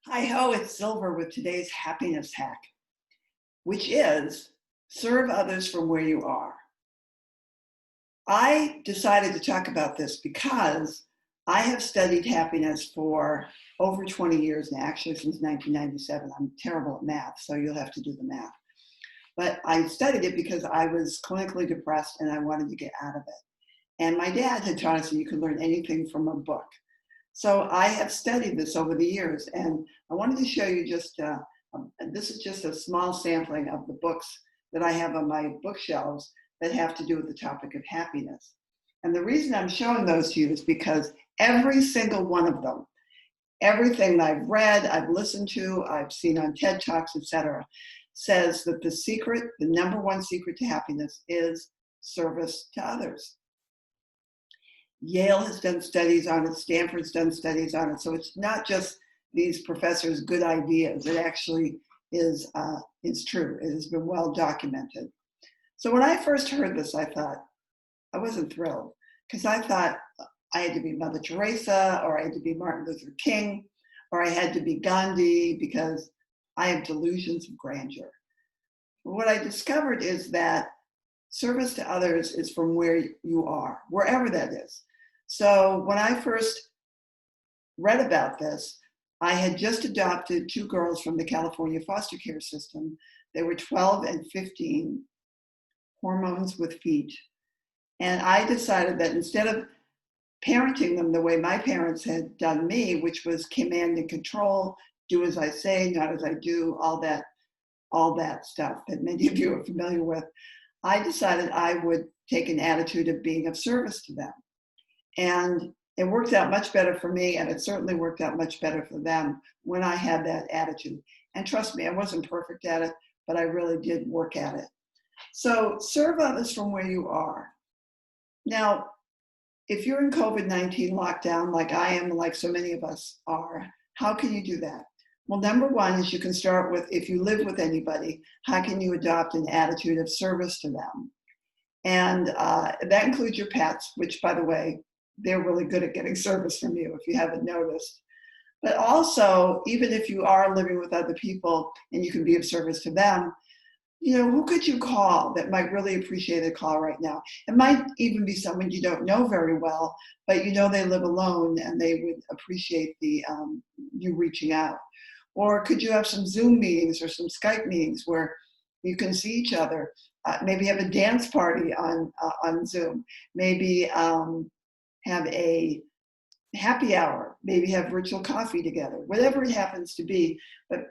Hi ho, it's Silver with today's happiness hack, which is serve others from where you are. I decided to talk about this because I have studied happiness for over 20 years now, actually since 1997. I'm terrible at math, so you'll have to do the math. But I studied it because I was clinically depressed and I wanted to get out of it. And my dad had taught us that you can learn anything from a book. So I have studied this over the years, and I wanted to show you this is just a small sampling of the books that I have on my bookshelves that have to do with the topic of happiness. And the reason I'm showing those to you is because every single one of them, everything that I've read, I've listened to, I've seen on TED Talks, etc., says that the number one secret to happiness is service to others. Yale has done studies on it, Stanford's done studies on it. So it's not just these professors' good ideas. It actually is true. It has been well documented. So when I first heard this, I wasn't thrilled because I thought I had to be Mother Teresa, or I had to be Martin Luther King, or I had to be Gandhi because I have delusions of grandeur. But what I discovered is that service to others is from where you are, wherever that is. So when I first read about this, I had just adopted two girls from the California foster care system. They were 12 and 15, hormones with feet. And I decided that instead of parenting them the way my parents had done me, which was command and control, do as I say, not as I do, all that stuff that many of you are familiar with, I decided I would take an attitude of being of service to them. And it worked out much better for me, and it certainly worked out much better for them when I had that attitude. And trust me, I wasn't perfect at it, but I really did work at it. So serve others from where you are. Now, if you're in COVID-19 lockdown, like I am, like so many of us are, how can you do that? Well, number one is you can start with, if you live with anybody, how can you adopt an attitude of service to them? And that includes your pets, which, by the way, they're really good at getting service from you if you haven't noticed. But also, even if you are living with other people and you can be of service to them, who could you call that might really appreciate a call right now? It might even be someone you don't know very well, but they live alone and they would appreciate you reaching out. Or could you have some Zoom meetings or some Skype meetings where you can see each other? Maybe have a dance party on Zoom. Maybe have a happy hour. Maybe have virtual coffee together. Whatever it happens to be, but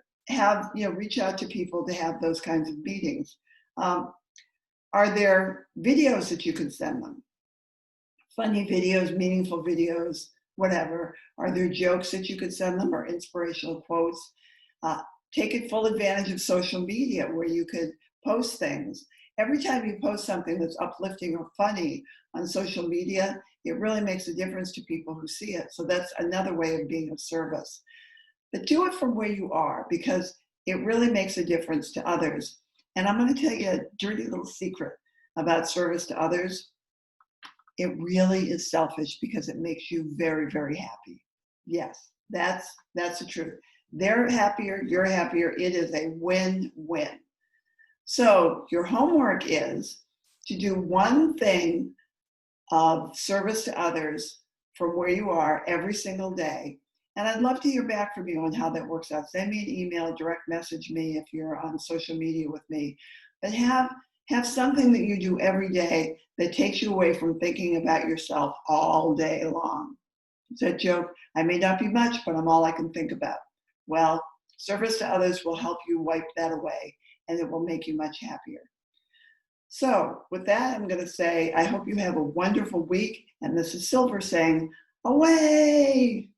reach out to people to have those kinds of meetings. Are there videos that you can send them? Funny videos, meaningful videos, whatever. Are there jokes that you could send them, or inspirational quotes? Take full advantage of social media where you could post things. Every time you post something that's uplifting or funny on social media, it really makes a difference to people who see it. So that's another way of being of service. But do it from where you are, because it really makes a difference to others. And I'm going to tell you a dirty little secret about service to others. It really is selfish because it makes you very, very happy. Yes, that's the truth. They're happier, you're happier. It is a win-win. So your homework is to do one thing of service to others from where you are every single day. And I'd love to hear back from you on how that works out. Send me an email, direct message me if you're on social media with me. But have something that you do every day that takes you away from thinking about yourself all day long. It's a joke. I may not be much, but I'm all I can think about. Well, service to others will help you wipe that away, and it will make you much happier. So with that, I'm going to say, I hope you have a wonderful week. And this is Silver saying, away.